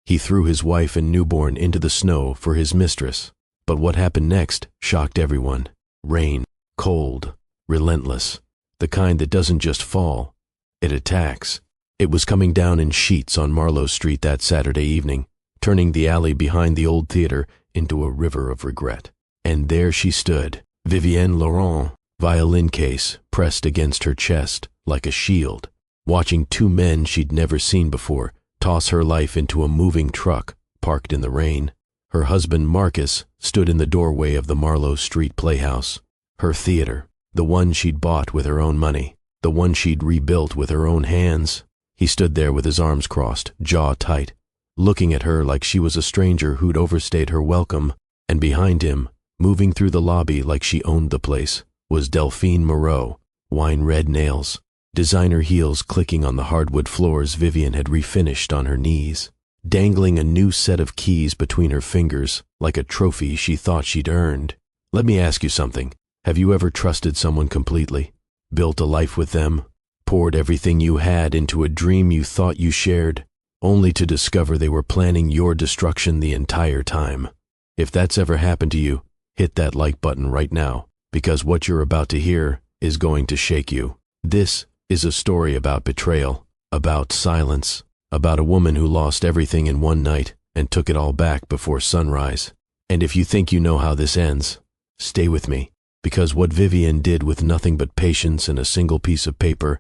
He threw his wife and newborn into the snow for his mistress. But what happened next shocked everyone. Rain, cold, relentless. The kind that doesn't just fall, it attacks. It was coming down in sheets on Marlowe Street that Saturday evening, turning the alley behind the old theater into a river of regret. And there she stood, Vivienne Laurent, violin case pressed against her chest like a shield, watching two men she'd never seen before toss her life into a moving truck parked in the rain. Her husband Marcus stood in the doorway of the Marlowe Street Playhouse, her theater, the one she'd bought with her own money, the one she'd rebuilt with her own hands. He stood there with his arms crossed, jaw tight, looking at her like she was a stranger who'd overstayed her welcome, and behind him, moving through the lobby like she owned the place, was Delphine Moreau, wine-red nails, designer heels clicking on the hardwood floors Vivienne had refinished on her knees, dangling a new set of keys between her fingers like a trophy she thought she'd earned. Let me ask you something. Have you ever trusted someone completely? Built a life with them? Poured everything you had into a dream you thought you shared, only to discover they were planning your destruction the entire time? If that's ever happened to you, hit that like button right now, because what you're about to hear is going to shake you. This is a story about betrayal, about silence, about a woman who lost everything in one night and took it all back before sunrise. And if you think you know how this ends, stay with me, because what Vivienne did with nothing but patience and a single piece of paper,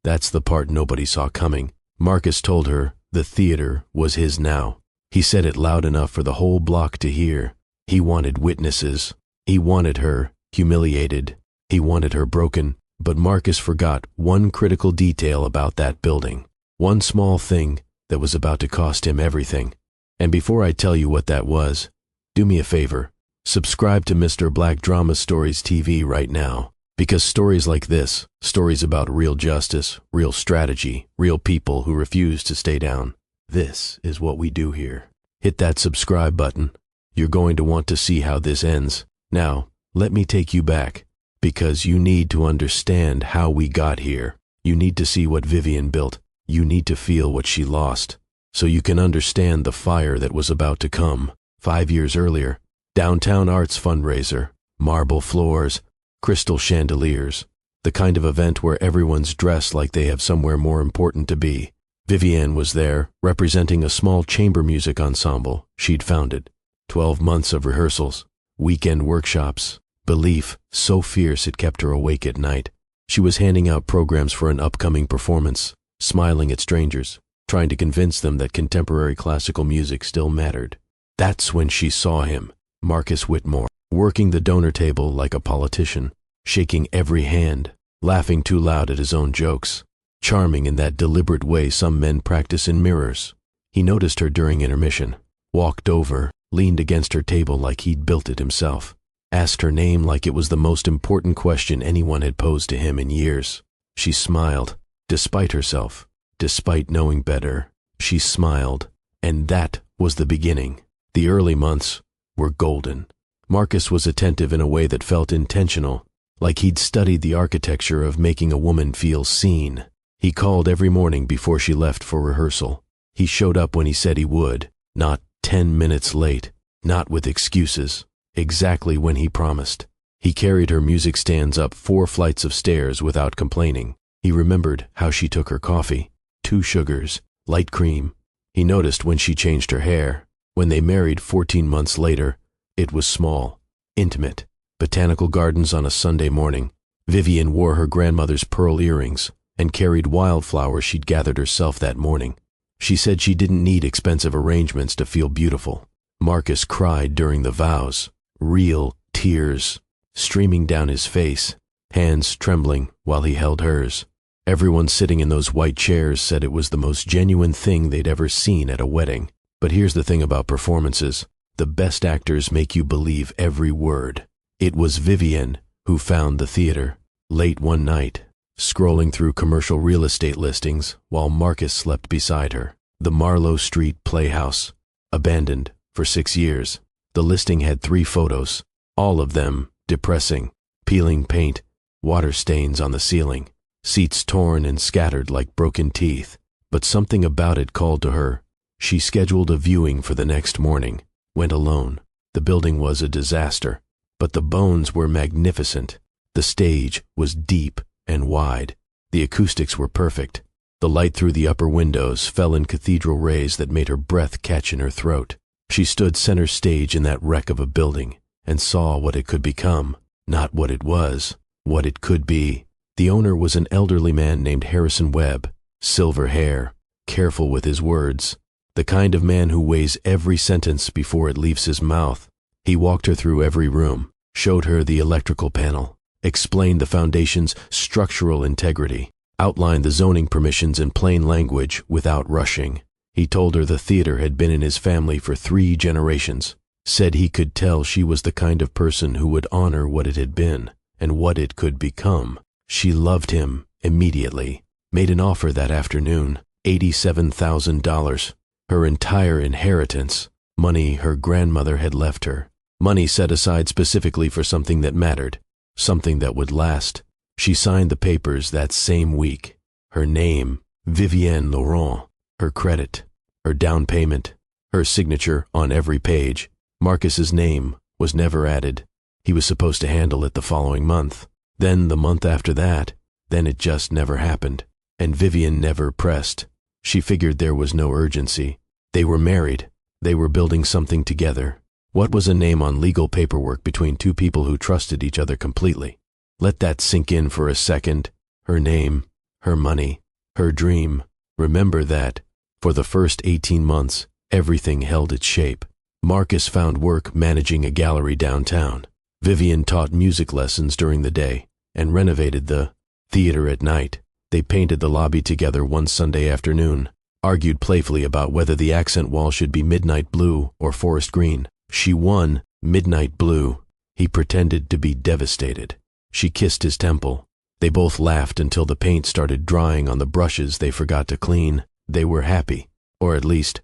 that's the part nobody saw coming. Marcus told her the theater was his now. He said it loud enough for the whole block to hear. He wanted witnesses. He wanted her humiliated. He wanted her broken. But Marcus forgot one critical detail about that building. One small thing that was about to cost him everything. And before I tell you what that was, do me a favor. Subscribe to Mr. Black Drama Stories TV right now. Because stories like this, stories about real justice, real strategy, real people who refuse to stay down, this is what we do here. Hit that subscribe button. You're going to want to see how this ends. Now, let me take you back, because you need to understand how we got here. You need to see what Vivienne built. You need to feel what she lost, so you can understand the fire that was about to come. 5 years earlier, downtown arts fundraiser, marble floors, crystal chandeliers, the kind of event where everyone's dressed like they have somewhere more important to be. Vivienne was there, representing a small chamber music ensemble she'd founded. 12 months of rehearsals, weekend workshops, belief so fierce it kept her awake at night. She was handing out programs for an upcoming performance, smiling at strangers, trying to convince them that contemporary classical music still mattered. That's when she saw him, Marcus Whitmore, working the donor table like a politician, shaking every hand, laughing too loud at his own jokes, charming in that deliberate way some men practice in mirrors. He noticed her during intermission, walked over, leaned against her table like he'd built it himself, asked her name like it was the most important question anyone had posed to him in years. She smiled, despite herself, despite knowing better. She smiled, and that was the beginning. The early months were golden. Marcus was attentive in a way that felt intentional, like he'd studied the architecture of making a woman feel seen. He called every morning before she left for rehearsal. He showed up when he said he would, not 10 minutes late, not with excuses, exactly when he promised. He carried her music stands up 4 flights of stairs without complaining. He remembered how she took her coffee, 2 sugars, light cream. He noticed when she changed her hair. When they married 14 months later, it was small, intimate. Botanical gardens on a Sunday morning. Vivienne wore her grandmother's pearl earrings and carried wildflowers she'd gathered herself that morning. She said she didn't need expensive arrangements to feel beautiful. Marcus cried during the vows, real tears streaming down his face, hands trembling while he held hers. Everyone sitting in those white chairs said it was the most genuine thing they'd ever seen at a wedding. But here's the thing about performances. The best actors make you believe every word. It was Vivienne who found the theater, late one night, scrolling through commercial real estate listings while Marcus slept beside her. The Marlowe Street Playhouse, abandoned for 6 years. The listing had 3 photos, all of them depressing, peeling paint, water stains on the ceiling, seats torn and scattered like broken teeth. But something about it called to her, She scheduled a viewing for the next morning, went alone. The building was a disaster, but the bones were magnificent. The stage was deep and wide. The acoustics were perfect. The light through the upper windows fell in cathedral rays that made her breath catch in her throat. She stood center stage in that wreck of a building and saw what it could become, not what it was, what it could be. The owner was an elderly man named Harrison Webb, silver hair, careful with his words, the kind of man who weighs every sentence before it leaves his mouth. He walked her through every room, showed her the electrical panel, explained the foundation's structural integrity, outlined the zoning permissions in plain language without rushing. He told her the theater had been in his family for 3 generations, said he could tell she was the kind of person who would honor what it had been and what it could become. She loved him immediately, made an offer that afternoon, $87,000, her entire inheritance, money her grandmother had left her, money set aside specifically for something that mattered, something that would last. She signed the papers that same week. Her name, Vivienne Laurent, her credit, her down payment, her signature on every page. Marcus's name was never added. He was supposed to handle it the following month. Then the month after that. Then it just never happened. And Vivienne never pressed. She figured there was no urgency. They were married. They were building something together. What was a name on legal paperwork between 2 people who trusted each other completely? Let that sink in for a second. Her name, her money, her dream. Remember that. For the first 18 months, everything held its shape. Marcus found work managing a gallery downtown. Vivienne taught music lessons during the day and renovated the theater at night. They painted the lobby together one Sunday afternoon, argued playfully about whether the accent wall should be midnight blue or forest green. She won midnight blue. He pretended to be devastated. She kissed his temple. They both laughed until the paint started drying on the brushes they forgot to clean. They were happy, or at least,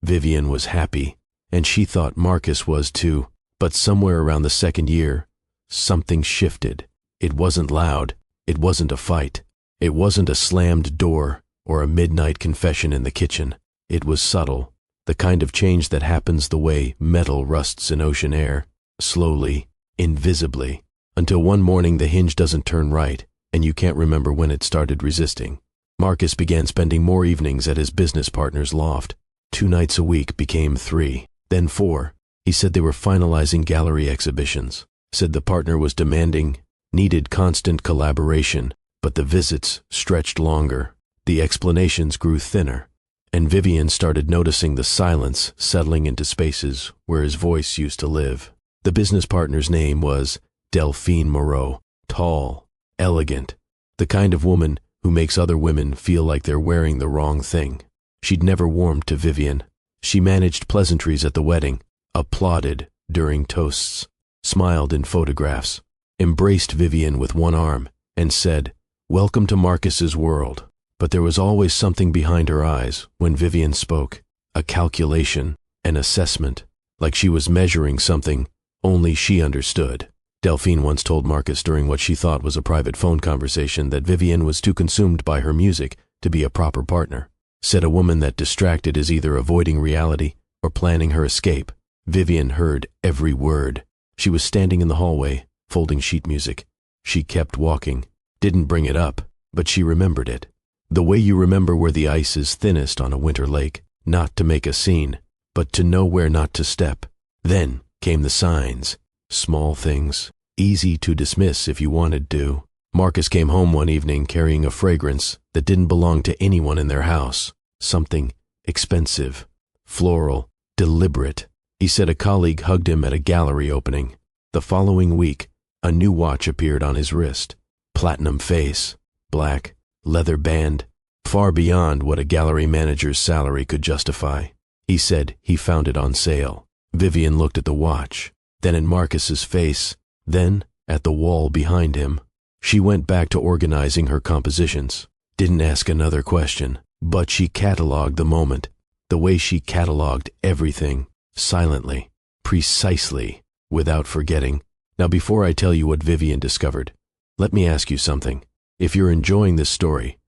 Vivienne was happy, and she thought Marcus was too. But somewhere around the 2nd year, something shifted. It wasn't loud. It wasn't a fight. It wasn't a slammed door or a midnight confession in the kitchen. It was subtle, the kind of change that happens the way metal rusts in ocean air, slowly, invisibly, until one morning the hinge doesn't turn right, and you can't remember when it started resisting. Marcus began spending more evenings at his business partner's loft. 2 nights a week became 3, then 4. He said they were finalizing gallery exhibitions, said the partner was demanding, needed constant collaboration, but the visits stretched longer. The explanations grew thinner, and Vivienne started noticing the silence settling into spaces where his voice used to live. The business partner's name was Delphine Moreau, tall, elegant, the kind of woman who makes other women feel like they're wearing the wrong thing. She'd never warmed to Vivienne. She managed pleasantries at the wedding, applauded during toasts, smiled in photographs, embraced Vivienne with one arm, and said, "Welcome to Marcus's world." But there was always something behind her eyes when Vivienne spoke, a calculation, an assessment, like she was measuring something only she understood. Delphine once told Marcus during what she thought was a private phone conversation that Vivienne was too consumed by her music to be a proper partner. Said a woman that distracted is either avoiding reality or planning her escape. Vivienne heard every word. She was standing in the hallway, folding sheet music. She kept walking, didn't bring it up, but she remembered it. The way you remember where the ice is thinnest on a winter lake, not to make a scene, but to know where not to step. Then came the signs, small things, easy to dismiss if you wanted to. Marcus came home one evening carrying a fragrance that didn't belong to anyone in their house, something expensive, floral, deliberate. He said a colleague hugged him at a gallery opening. The following week, a new watch appeared on his wrist, platinum face, black, leather band, far beyond what a gallery manager's salary could justify. He said he found it on sale. Vivienne looked at the watch, then at Marcus's face, then at the wall behind him. She went back to organizing her compositions, didn't ask another question, but she cataloged the moment, the way she cataloged everything, silently, precisely, without forgetting. Now before I tell you what Vivienne discovered, let me ask you something. If you're enjoying this story,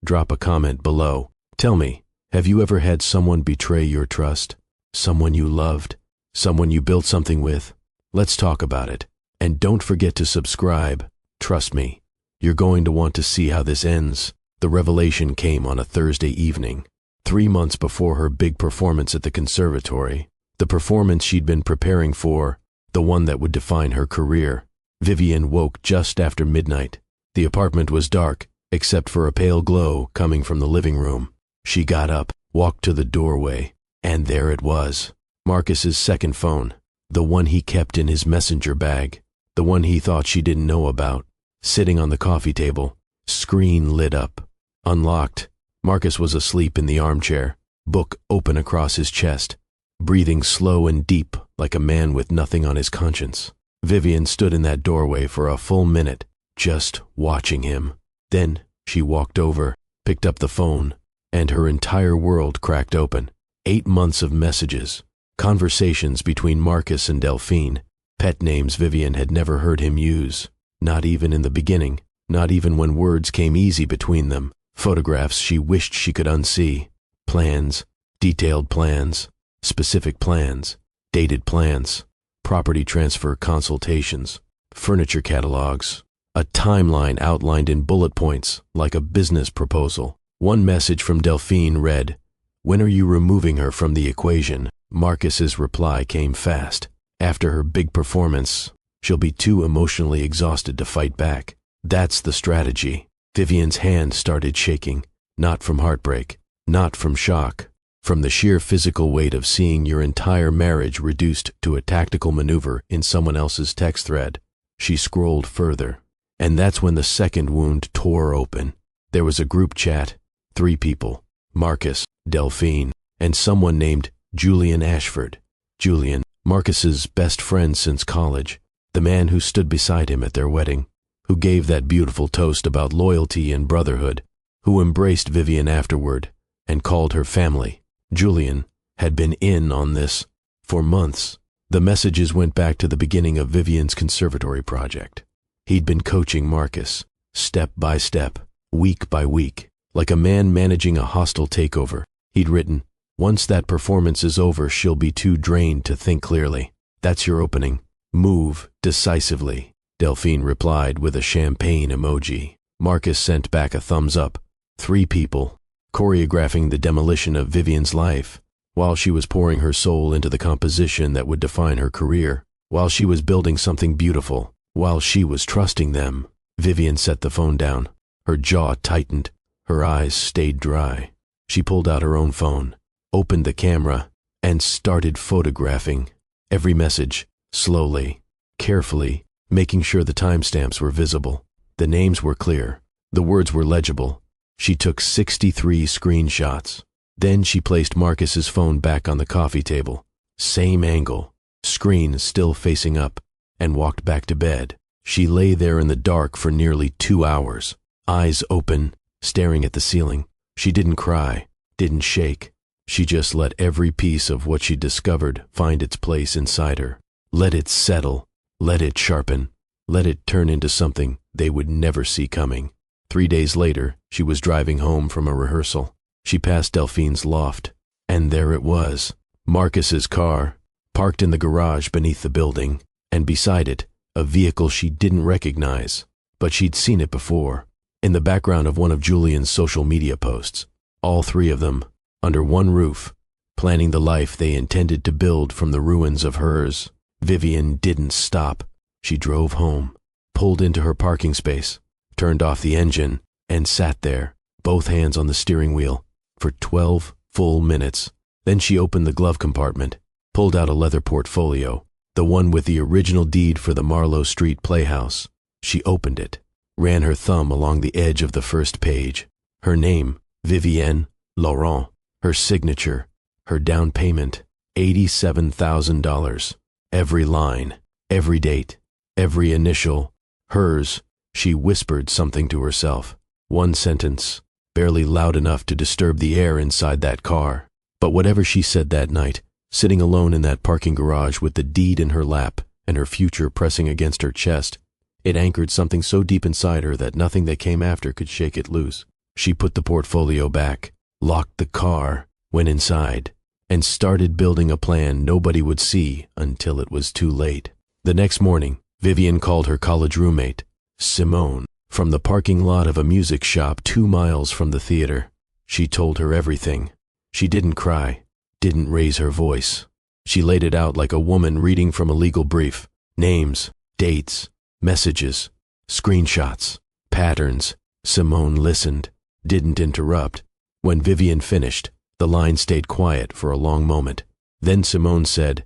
drop a comment below. Tell me, Have you ever had someone betray your trust? Someone you loved? Someone you built something with? Let's talk about it. And don't forget to subscribe. Trust me, you're going to want to see how this ends. The revelation came on a Thursday evening, 3 months before her big performance at the conservatory. The performance she'd been preparing for, the one that would define her career. Vivian woke just after midnight. The apartment was dark, except for a pale glow coming from the living room. She got up, walked to the doorway, and there it was. Marcus's second phone, the one he kept in his messenger bag, the one he thought she didn't know about, sitting on the coffee table. Screen lit up. Unlocked. Marcus was asleep in the armchair, book open across his chest, breathing slow and deep like a man with nothing on his conscience. Vivian stood in that doorway for a full minute, just watching him. Then she walked over, picked up the phone, and her entire world cracked open. 8 months of messages, conversations between Marcus and Delphine, pet names Vivian had never heard him use, not even in the beginning, not even when words came easy between them, photographs she wished she could unsee, plans, detailed plans, specific plans, dated plans, property transfer consultations, furniture catalogs, a timeline outlined in bullet points like a business proposal. One message from Delphine read, "When are you removing her from the equation?" Marcus's reply came fast. After her big performance, she'll be too emotionally exhausted to fight back. That's the strategy. Vivian's hand started shaking, not from heartbreak, not from shock, from the sheer physical weight of seeing your entire marriage reduced to a tactical maneuver in someone else's text thread. She scrolled further, and that's when the second wound tore open. There was a group chat. 3 people, Marcus, Delphine, and someone named Julian Ashford. Julian, Marcus's best friend since college, the man who stood beside him at their wedding, who gave that beautiful toast about loyalty and brotherhood, who embraced Vivian afterward and called her family. Julian had been in on this for months. The messages went back to the beginning of Vivian's conservatory project. He'd been coaching Marcus, step by step, week by week, like a man managing a hostile takeover. He'd written, "Once that performance is over, she'll be too drained to think clearly. That's your opening. Move decisively." Delphine replied with a champagne emoji. Marcus sent back a thumbs up. 3 people, choreographing the demolition of Vivian's life, while she was pouring her soul into the composition that would define her career, while she was building something beautiful, while she was trusting them. Vivian set the phone down. Her jaw tightened. Her eyes stayed dry. She pulled out her own phone, opened the camera, and started photographing. Every message, slowly, carefully, making sure the timestamps were visible. The names were clear. The words were legible. She took 63 screenshots. Then she placed Marcus's phone back on the coffee table. Same angle, screen still facing up, and walked back to bed. She lay there in the dark for nearly 2 hours, eyes open, staring at the ceiling. She didn't cry, didn't shake. She just let every piece of what she discovered find its place inside her. Let it settle, let it sharpen, let it turn into something they would never see coming. 3 days later, she was driving home from a rehearsal. She passed Delphine's loft, and there it was, Marcus's car, parked in the garage beneath the building, and beside it, a vehicle she didn't recognize, but she'd seen it before, in the background of one of Julian's social media posts. All 3 of them, under one roof, planning the life they intended to build from the ruins of hers. Vivian didn't stop. She drove home, pulled into her parking space, turned off the engine, and sat there, both hands on the steering wheel, for 12 full minutes. Then she opened the glove compartment, pulled out a leather portfolio, the one with the original deed for the Marlowe Street Playhouse. She opened it, ran her thumb along the edge of the first page. Her name, Vivienne Laurent. Her signature, her down payment, $87,000. Every line, every date, every initial, hers. She whispered something to herself. One sentence, barely loud enough to disturb the air inside that car. But whatever she said that night, sitting alone in that parking garage with the deed in her lap and her future pressing against her chest, it anchored something so deep inside her that nothing that came after could shake it loose. She put the portfolio back, locked the car, went inside, and started building a plan nobody would see until it was too late. The next morning, Vivian called her college roommate, Simone, from the parking lot of a music shop 2 miles from the theater. She told her everything. She didn't cry, didn't raise her voice. She laid it out like a woman reading from a legal brief. Names, dates, messages, screenshots, patterns. Simone listened, didn't interrupt. When Vivian finished, the line stayed quiet for a long moment. Then Simone said,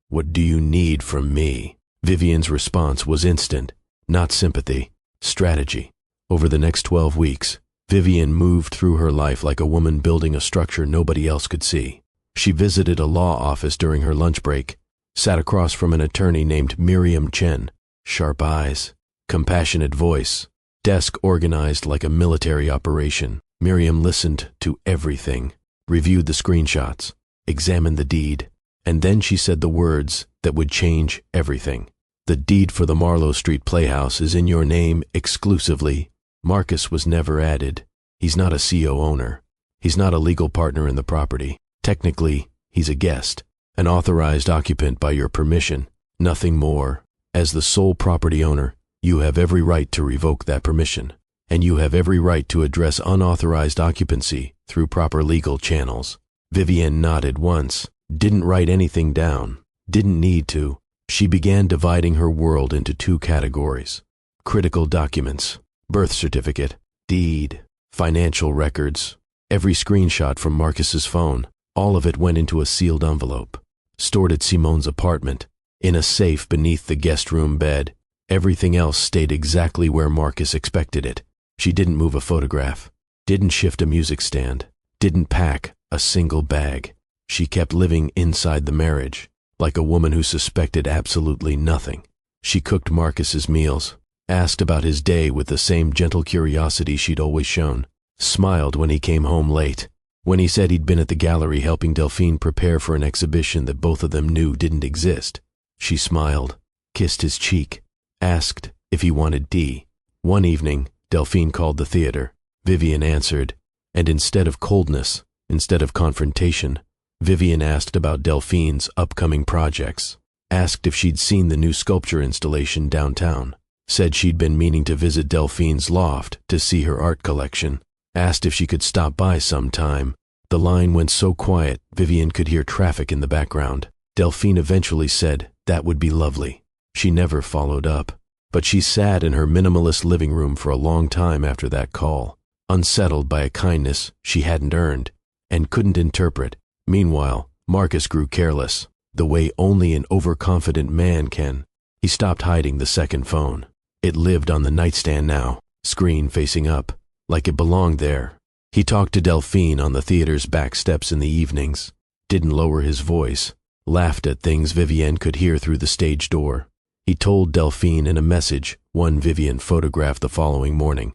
"What do you need from me?" Vivian's response was instant, not sympathy, strategy. Over the next 12 weeks, Vivian moved through her life like a woman building a structure nobody else could see. She visited a law office during her lunch break, sat across from an attorney named Miriam Chen, sharp eyes, compassionate voice, desk organized like a military operation. Miriam listened to everything, reviewed the screenshots, examined the deed, and then she said the words that would change everything. "The deed for the Marlowe Street Playhouse is in your name exclusively. Marcus was never added. He's not a CO owner. He's not a legal partner in the property. Technically, he's a guest, an authorized occupant by your permission, nothing more. As the sole property owner, you have every right to revoke that permission, and you have every right to address unauthorized occupancy through proper legal channels." Vivian nodded once, didn't write anything down, didn't need to. She began dividing her world into 2 categories: critical documents, birth certificate, deed, financial records. Every screenshot from Marcus's phone, all of it went into a sealed envelope, stored at Simone's apartment, in a safe beneath the guest room bed. Everything else stayed exactly where Marcus expected it. She didn't move a photograph, didn't shift a music stand, didn't pack a single bag. She kept living inside the marriage, like a woman who suspected absolutely nothing. She cooked Marcus's meals, asked about his day with the same gentle curiosity she'd always shown, smiled when he came home late, when he said he'd been at the gallery helping Delphine prepare for an exhibition that both of them knew didn't exist. She smiled, kissed his cheek, asked if he wanted tea. One evening, Delphine called the theater. Vivian answered, and instead of coldness, instead of confrontation, Vivian asked about Delphine's upcoming projects, asked if she'd seen the new sculpture installation downtown, said she'd been meaning to visit Delphine's loft to see her art collection, asked if she could stop by sometime. The line went so quiet, Vivian could hear traffic in the background. Delphine eventually said that would be lovely. She never followed up, but she sat in her minimalist living room for a long time after that call, unsettled by a kindness she hadn't earned and couldn't interpret. Meanwhile, Marcus grew careless, the way only an overconfident man can. He stopped hiding the second phone. It lived on the nightstand now, screen facing up, like it belonged there. He talked to Delphine on the theater's back steps in the evenings, didn't lower his voice, laughed at things Vivian could hear through the stage door. He told Delphine in a message, one Vivian photographed the following morning,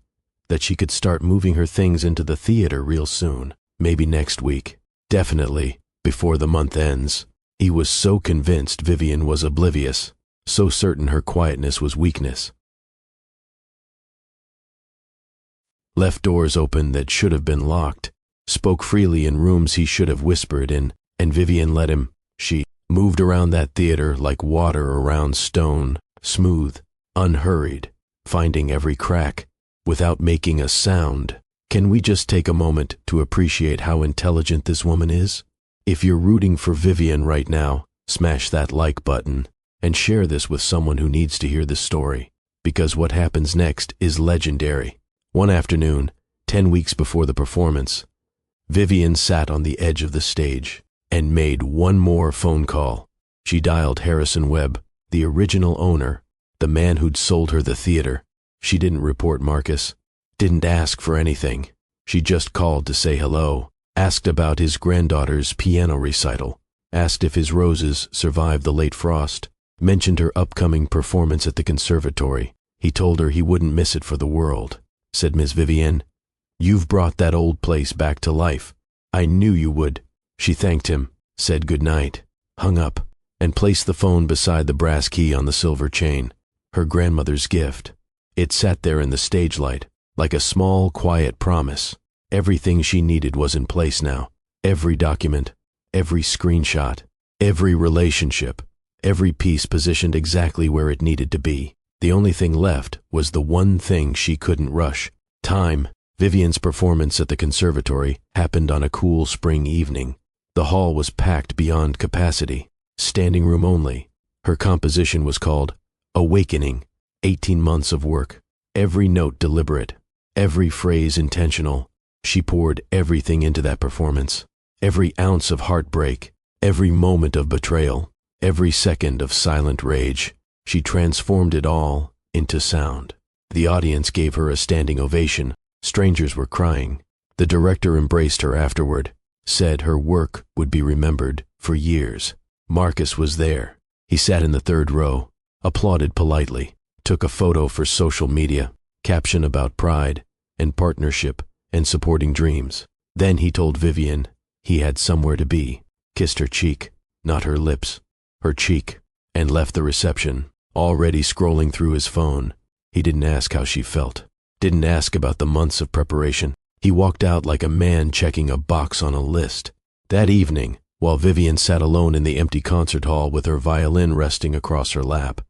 that she could start moving her things into the theater real soon, maybe next week, definitely before the month ends. He was so convinced Vivian was oblivious, so certain her quietness was weakness. Left doors open that should have been locked, spoke freely in rooms he should have whispered in, and Vivian let him. She moved around that theater like water around stone, smooth, unhurried, finding every crack, without making a sound. Can we just take a moment to appreciate how intelligent this woman is? If you're rooting for Vivian right now, smash that like button and share this with someone who needs to hear this story, because what happens next is legendary. One afternoon, 10 weeks before the performance, Vivian sat on the edge of the stage and made one more phone call. She dialed Harrison Webb, the original owner, the man who'd sold her the theater. She didn't report Marcus, didn't ask for anything. She just called to say hello, asked about his granddaughter's piano recital, asked if his roses survived the late frost, mentioned her upcoming performance at the conservatory. He told her he wouldn't miss it for the world. Said Miss Vivian, "You've brought that old place back to life. I knew you would." She thanked him, said goodnight, hung up, and placed the phone beside the brass key on the silver chain, her grandmother's gift. It sat there in the stage light, like a small, quiet promise. Everything she needed was in place now. Every document, every screenshot, every relationship, every piece positioned exactly where it needed to be. The only thing left was the one thing she couldn't rush: time. Vivian's performance at the conservatory happened on a cool spring evening. The hall was packed beyond capacity, standing room only. Her composition was called Awakening, 18 months of work. Every note deliberate, every phrase intentional. She poured everything into that performance. Every ounce of heartbreak, every moment of betrayal, every second of silent rage. She transformed it all into sound. The audience gave her a standing ovation. Strangers were crying. The director embraced her afterward, said her work would be remembered for years. Marcus was there. He sat in the third row, applauded politely, took a photo for social media, caption about pride and partnership and supporting dreams. Then he told Vivian he had somewhere to be, kissed her cheek, not her lips, her cheek, and left the reception. Already scrolling through his phone, he didn't ask how she felt, didn't ask about the months of preparation. He walked out like a man checking a box on a list. That evening, while Vivian sat alone in the empty concert hall with her violin resting across her lap,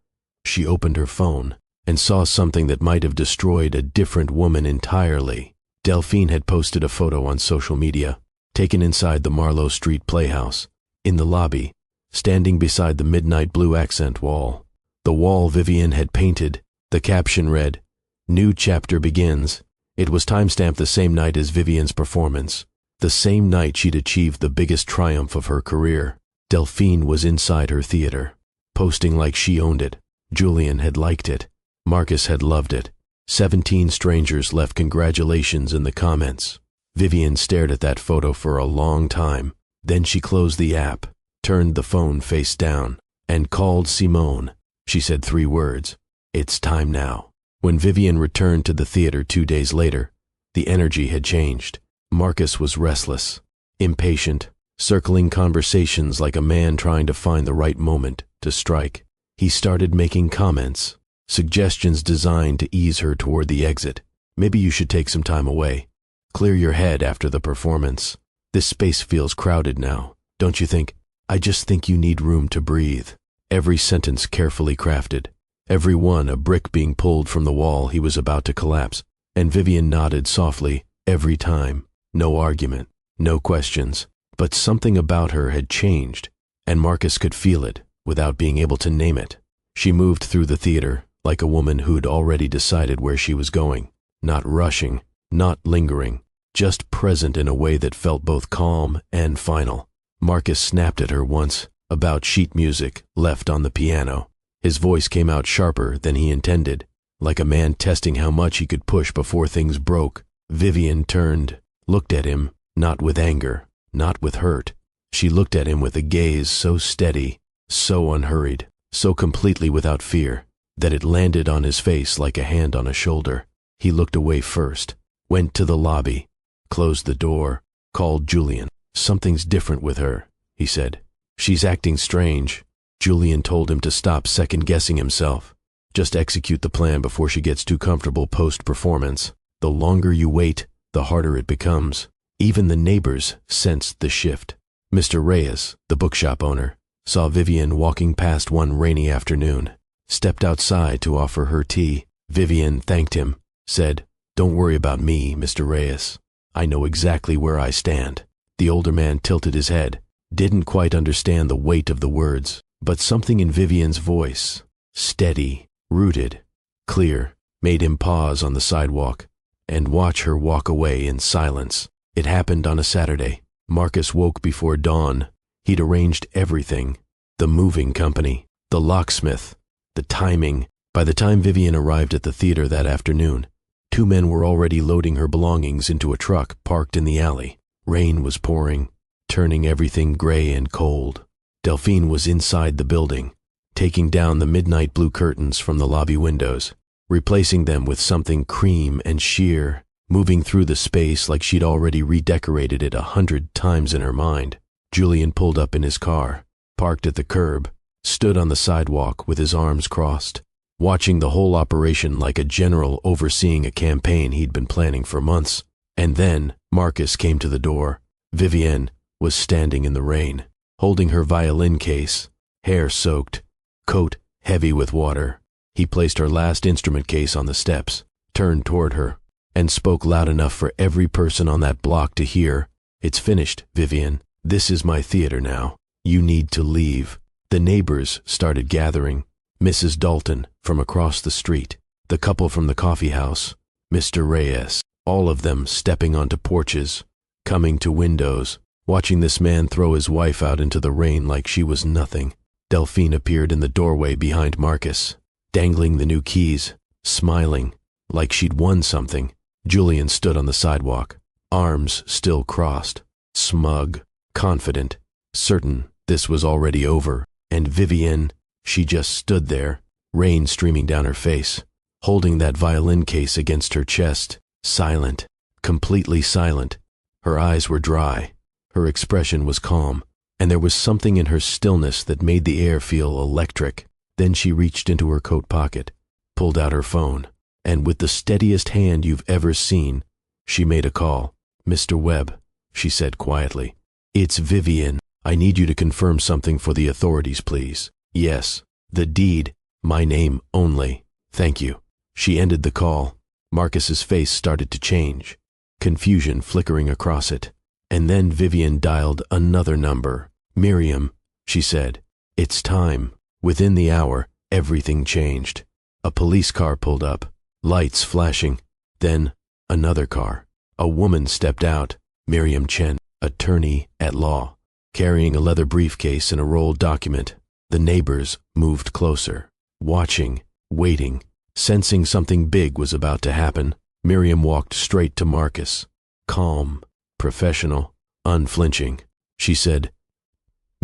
she opened her phone and saw something that might have destroyed a different woman entirely. Delphine had posted a photo on social media, taken inside the Marlowe Street Playhouse, in the lobby, standing beside the midnight blue accent wall. The wall Vivian had painted. The caption read, "New chapter begins." It was timestamped the same night as Vivian's performance, the same night she'd achieved the biggest triumph of her career. Delphine was inside her theater, posting like she owned it. Julian had liked it. Marcus had loved it. 17 strangers left congratulations in the comments. Vivian stared at that photo for a long time. Then she closed the app, turned the phone face down, and called Simone. She said 3 words: "It's time now." When Vivian returned to the theater 2 days later, the energy had changed. Marcus was restless, impatient, circling conversations like a man trying to find the right moment to strike. He started making comments, suggestions designed to ease her toward the exit. "Maybe you should take some time away. Clear your head after the performance. This space feels crowded now, don't you think? I just think you need room to breathe." Every sentence carefully crafted, every one a brick being pulled from the wall he was about to collapse, and Vivian nodded softly every time. No argument, no questions, but something about her had changed, and Marcus could feel it without being able to name it. She moved through the theater like a woman who'd already decided where she was going, not rushing, not lingering, just present in a way that felt both calm and final. Marcus snapped at her once about sheet music left on the piano. His voice came out sharper than he intended, like a man testing how much he could push before things broke. Vivian turned, looked at him, not with anger, not with hurt. She looked at him with a gaze so steady, so unhurried, so completely without fear, that it landed on his face like a hand on a shoulder. He looked away first, went to the lobby, closed the door, called Julian. "Something's different with her," he said. "She's acting strange." Julian told him to stop second-guessing himself. Just execute the plan before she gets too comfortable post-performance. The longer you wait, the harder it becomes. Even the neighbors sensed the shift. Mr. Reyes, the bookshop owner, saw Vivian walking past one rainy afternoon, stepped outside to offer her tea. Vivian thanked him, said, "Don't worry about me, Mr. Reyes. I know exactly where I stand." The older man tilted his head, didn't quite understand the weight of the words, but something in Vivian's voice, steady, rooted, clear, made him pause on the sidewalk and watch her walk away in silence. It happened on a Saturday. Marcus woke before dawn. He'd arranged everything: the moving company, the locksmith, the timing. By the time Vivian arrived at the theater that afternoon, 2 men were already loading her belongings into a truck parked in the alley. Rain was pouring, turning everything gray and cold. Delphine was inside the building, taking down the midnight blue curtains from the lobby windows, replacing them with something cream and sheer, moving through the space like she'd already redecorated it 100 times in her mind. Julian pulled up in his car, parked at the curb, stood on the sidewalk with his arms crossed, watching the whole operation like a general overseeing a campaign he'd been planning for months. And then Marcus came to the door. Vivienne was standing in the rain, holding her violin case, hair soaked, coat heavy with water. He placed her last instrument case on the steps, turned toward her, and spoke loud enough for every person on that block to hear. "It's finished, Vivienne. This is my theater now. You need to leave." The neighbors started gathering. Mrs. Dalton from across the street, the couple from the coffee house, Mr. Reyes, all of them stepping onto porches, coming to windows, watching this man throw his wife out into the rain like she was nothing. Delphine appeared in the doorway behind Marcus, dangling the new keys, smiling, like she'd won something. Julian stood on the sidewalk, arms still crossed, smug, confident, certain this was already over. And Vivienne, she just stood there, rain streaming down her face, holding that violin case against her chest, silent, completely silent. Her eyes were dry, her expression was calm, and there was something in her stillness that made the air feel electric. Then she reached into her coat pocket, pulled out her phone, and with the steadiest hand you've ever seen, she made a call. "Mr. Webb," she said quietly. "It's Vivienne. I need you to confirm something for the authorities, please." "Yes, the deed, my name only. Thank you." She ended the call. Marcus's face started to change, confusion flickering across it. And then Vivienne dialed another number. "Miriam," she said, "it's time." Within the hour, everything changed. A police car pulled up, lights flashing. Then another car. A woman stepped out, Miriam Chen, attorney at law, carrying a leather briefcase and a rolled document. The neighbors moved closer, watching, waiting, sensing something big was about to happen. Miriam walked straight to Marcus, calm, professional, unflinching. She said,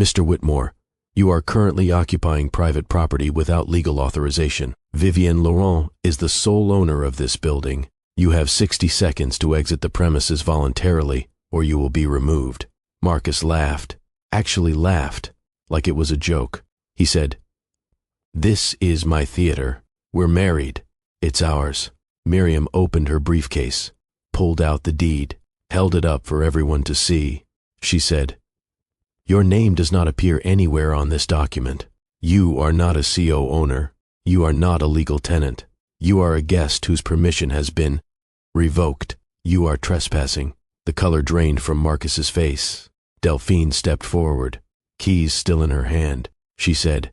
"Mr. Whitmore, you are currently occupying private property without legal authorization. Vivienne Laurent is the sole owner of this building. You have 60 seconds to exit the premises voluntarily, or you will be removed." Marcus laughed, actually laughed, like it was a joke. He said, "This is my theater. We're married. It's ours." Miriam opened her briefcase, pulled out the deed, held it up for everyone to see. She said, "Your name does not appear anywhere on this document. You are not a CO owner. You are not a legal tenant. You are a guest whose permission has been revoked. You are trespassing." The color drained from Marcus's face. Delphine stepped forward, keys still in her hand. She said,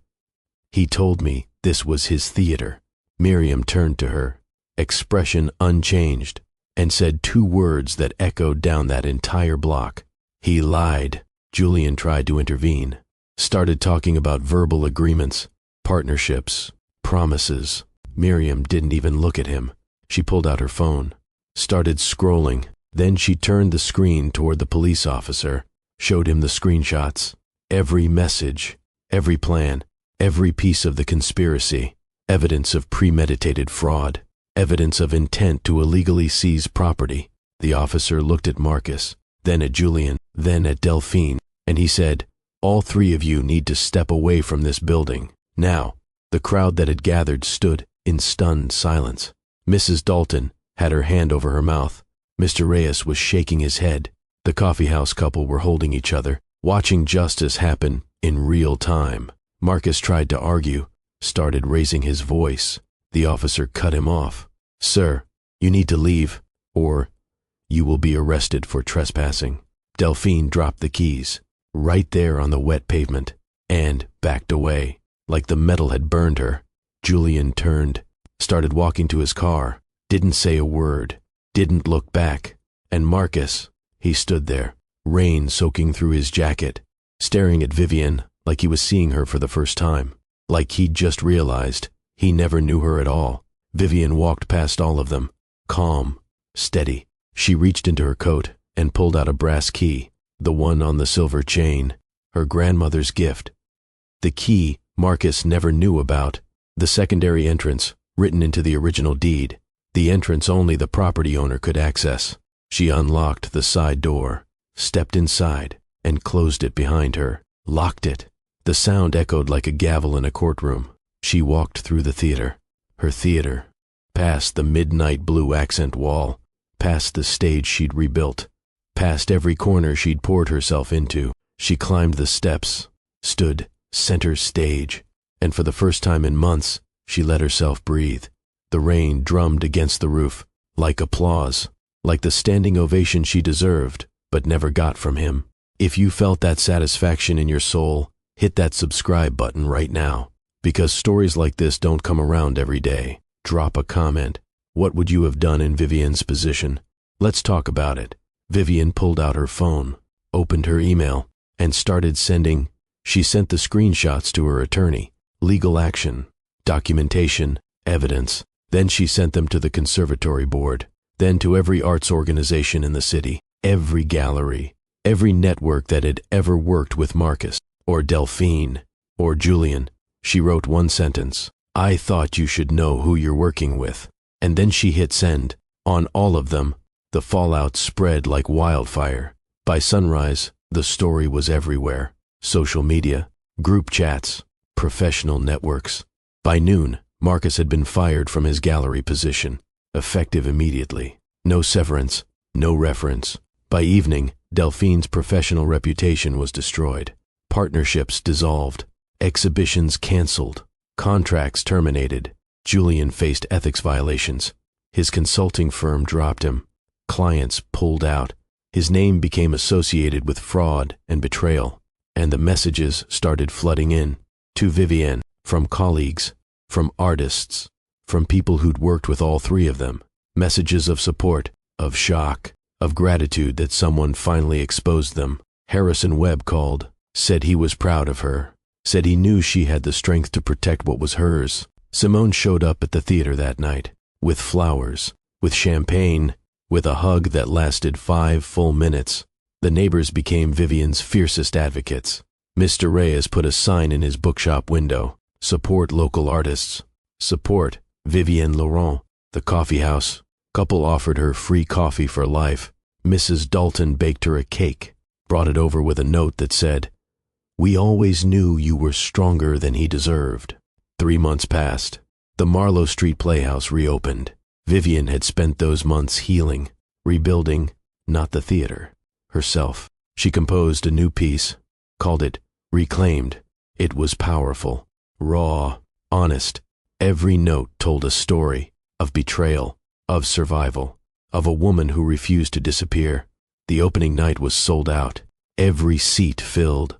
"He told me this was his theater." Miriam turned to her, expression unchanged, and said 2 words that echoed down that entire block. "He lied." Julian tried to intervene, started talking about verbal agreements, partnerships, promises. Miriam didn't even look at him. She pulled out her phone, started scrolling. Then she turned the screen toward the police officer, showed him the screenshots, every message, every plan, every piece of the conspiracy, evidence of premeditated fraud, evidence of intent to illegally seize property. The officer looked at Marcus, then at Julian, then at Delphine, and he said, "All 3 of you need to step away from this building, now." The crowd that had gathered stood in stunned silence. Mrs. Dalton had her hand over her mouth. Mr. Reyes was shaking his head. The coffeehouse couple were holding each other, watching justice happen in real time. Marcus tried to argue, started raising his voice. The officer cut him off. "Sir, you need to leave, or you will be arrested for trespassing." Delphine dropped the keys, right there on the wet pavement, and backed away, like the metal had burned her. Julian turned, started walking to his car, didn't say a word, didn't look back. And Marcus, he stood there, rain soaking through his jacket, staring at Vivienne like he was seeing her for the first time, like he'd just realized he never knew her at all. Vivienne walked past all of them, calm, steady. She reached into her coat and pulled out a brass key, the one on the silver chain, her grandmother's gift. The key Marcus never knew about, the secondary entrance written into the original deed, the entrance only the property owner could access. She unlocked the side door, stepped inside, and closed it behind her, locked it. The sound echoed like a gavel in a courtroom. She walked through the theater, her theater, past the midnight blue accent wall, past the stage she'd rebuilt, past every corner she'd poured herself into. She climbed the steps, stood center stage, and for the first time in months, she let herself breathe. The rain drummed against the roof, like applause, like the standing ovation she deserved, but never got from him. If you felt that satisfaction in your soul, hit that subscribe button right now, because stories like this don't come around every day. Drop a comment. What would you have done in Vivian's position? Let's talk about it. Vivian pulled out her phone, opened her email, and started sending. She sent the screenshots to her attorney, legal action, documentation, evidence. Then she sent them to the conservatory board, then to every arts organization in the city, every gallery, every network that had ever worked with Marcus, or Delphine, or Julian. She wrote one sentence: "I thought you should know who you're working with." And then she hit send. On all of them, the fallout spread like wildfire. By sunrise, the story was everywhere. Social media, group chats, professional networks. By noon, Marcus had been fired from his gallery position, effective immediately. No severance, no reference. By evening, Delphine's professional reputation was destroyed. Partnerships dissolved, exhibitions canceled, contracts terminated. Julian faced ethics violations. His consulting firm dropped him. Clients pulled out. His name became associated with fraud and betrayal. And the messages started flooding in to Vivian, from colleagues, from artists, from people who'd worked with all three of them. Messages of support, of shock, of gratitude that someone finally exposed them. Harrison Webb called, said he was proud of her, said he knew she had the strength to protect what was hers. Simone showed up at the theater that night, with flowers, with champagne, with a hug that lasted 5 full minutes. The neighbors became Vivian's fiercest advocates. Mr. Reyes put a sign in his bookshop window: "Support local artists. Support Vivian Laurent." The coffee house couple offered her free coffee for life. Mrs. Dalton baked her a cake, brought it over with a note that said, "We always knew you were stronger than he deserved." 3 months passed. The Marlowe Street Playhouse reopened. Vivian had spent those months healing, rebuilding, not the theater, herself. She composed a new piece, called it Reclaimed. It was powerful, raw, honest. Every note told a story of betrayal, of survival, of a woman who refused to disappear. The opening night was sold out. Every seat filled.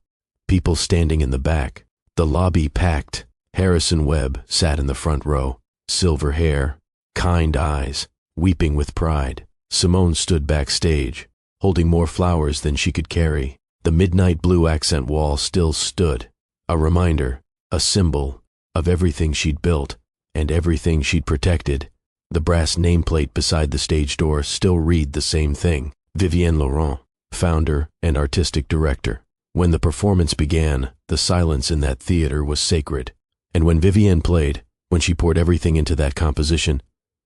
People standing in the back. The lobby packed. Harrison Webb sat in the front row. Silver hair, kind eyes, weeping with pride. Simone stood backstage, holding more flowers than she could carry. The midnight blue accent wall still stood, a reminder, a symbol of everything she'd built and everything she'd protected. The brass nameplate beside the stage door still read the same thing: Vivian Laurent, founder and artistic director. When the performance began, the silence in that theater was sacred. And when Vivian played, when she poured everything into that composition,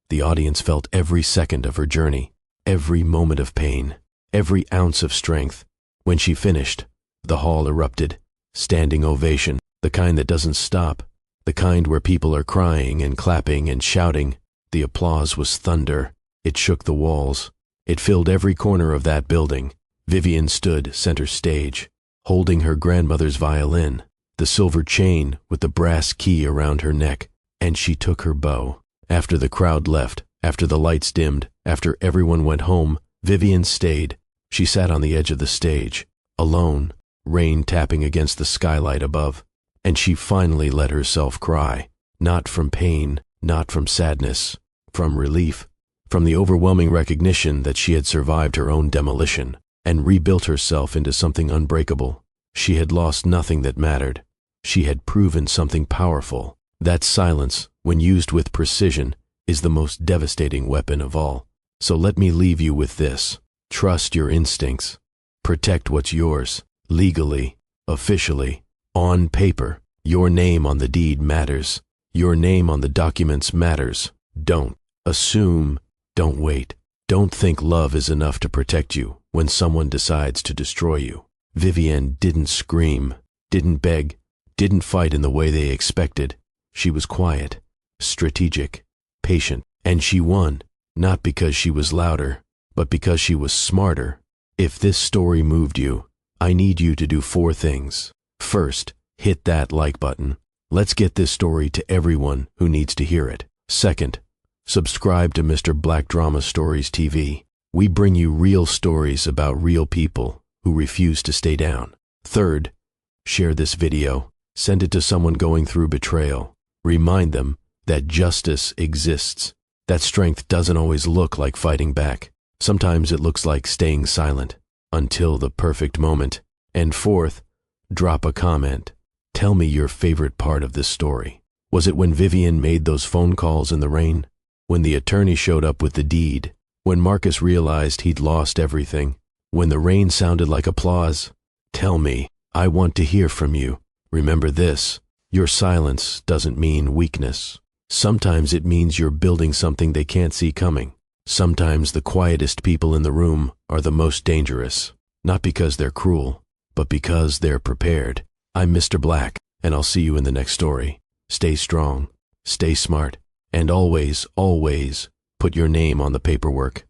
the audience felt every second of her journey, every moment of pain, every ounce of strength. When she finished, the hall erupted. Standing ovation, the kind that doesn't stop, the kind where people are crying and clapping and shouting. The applause was thunder. It shook the walls. It filled every corner of that building. Vivian stood center stage, holding her grandmother's violin, the silver chain with the brass key around her neck, and she took her bow. After the crowd left, after the lights dimmed, after everyone went home, Vivian stayed. She sat on the edge of the stage, alone, rain tapping against the skylight above, and she finally let herself cry, not from pain, not from sadness, from relief, from the overwhelming recognition that she had survived her own demolition and rebuilt herself into something unbreakable. She had lost nothing that mattered. She had proven something powerful. That silence, when used with precision, is the most devastating weapon of all. So let me leave you with this. Trust your instincts. Protect what's yours, legally, officially, on paper. Your name on the deed matters. Your name on the documents matters. Don't assume. Don't wait. Don't think love is enough to protect you when someone decides to destroy you. Vivian didn't scream, didn't beg, didn't fight in the way they expected. She was quiet, strategic, patient, and she won. Not because she was louder, but because she was smarter. If this story moved you, I need you to do 4 things. First, hit that like button. Let's get this story to everyone who needs to hear it. Second, subscribe to Mr. Black Drama Stories TV. We bring you real stories about real people who refuse to stay down. Third, share this video. Send it to someone going through betrayal. Remind them that justice exists, that strength doesn't always look like fighting back. Sometimes it looks like staying silent until the perfect moment. And fourth, drop a comment. Tell me your favorite part of this story. Was it when Vivian made those phone calls in the rain? When the attorney showed up with the deed? When Marcus realized he'd lost everything? When the rain sounded like applause? Tell me. I want to hear from you. Remember this, your silence doesn't mean weakness. Sometimes it means you're building something they can't see coming. Sometimes the quietest people in the room are the most dangerous, not because they're cruel, but because they're prepared. I'm Mr. Black, and I'll see you in the next story. Stay strong, stay smart, and always, always put your name on the paperwork.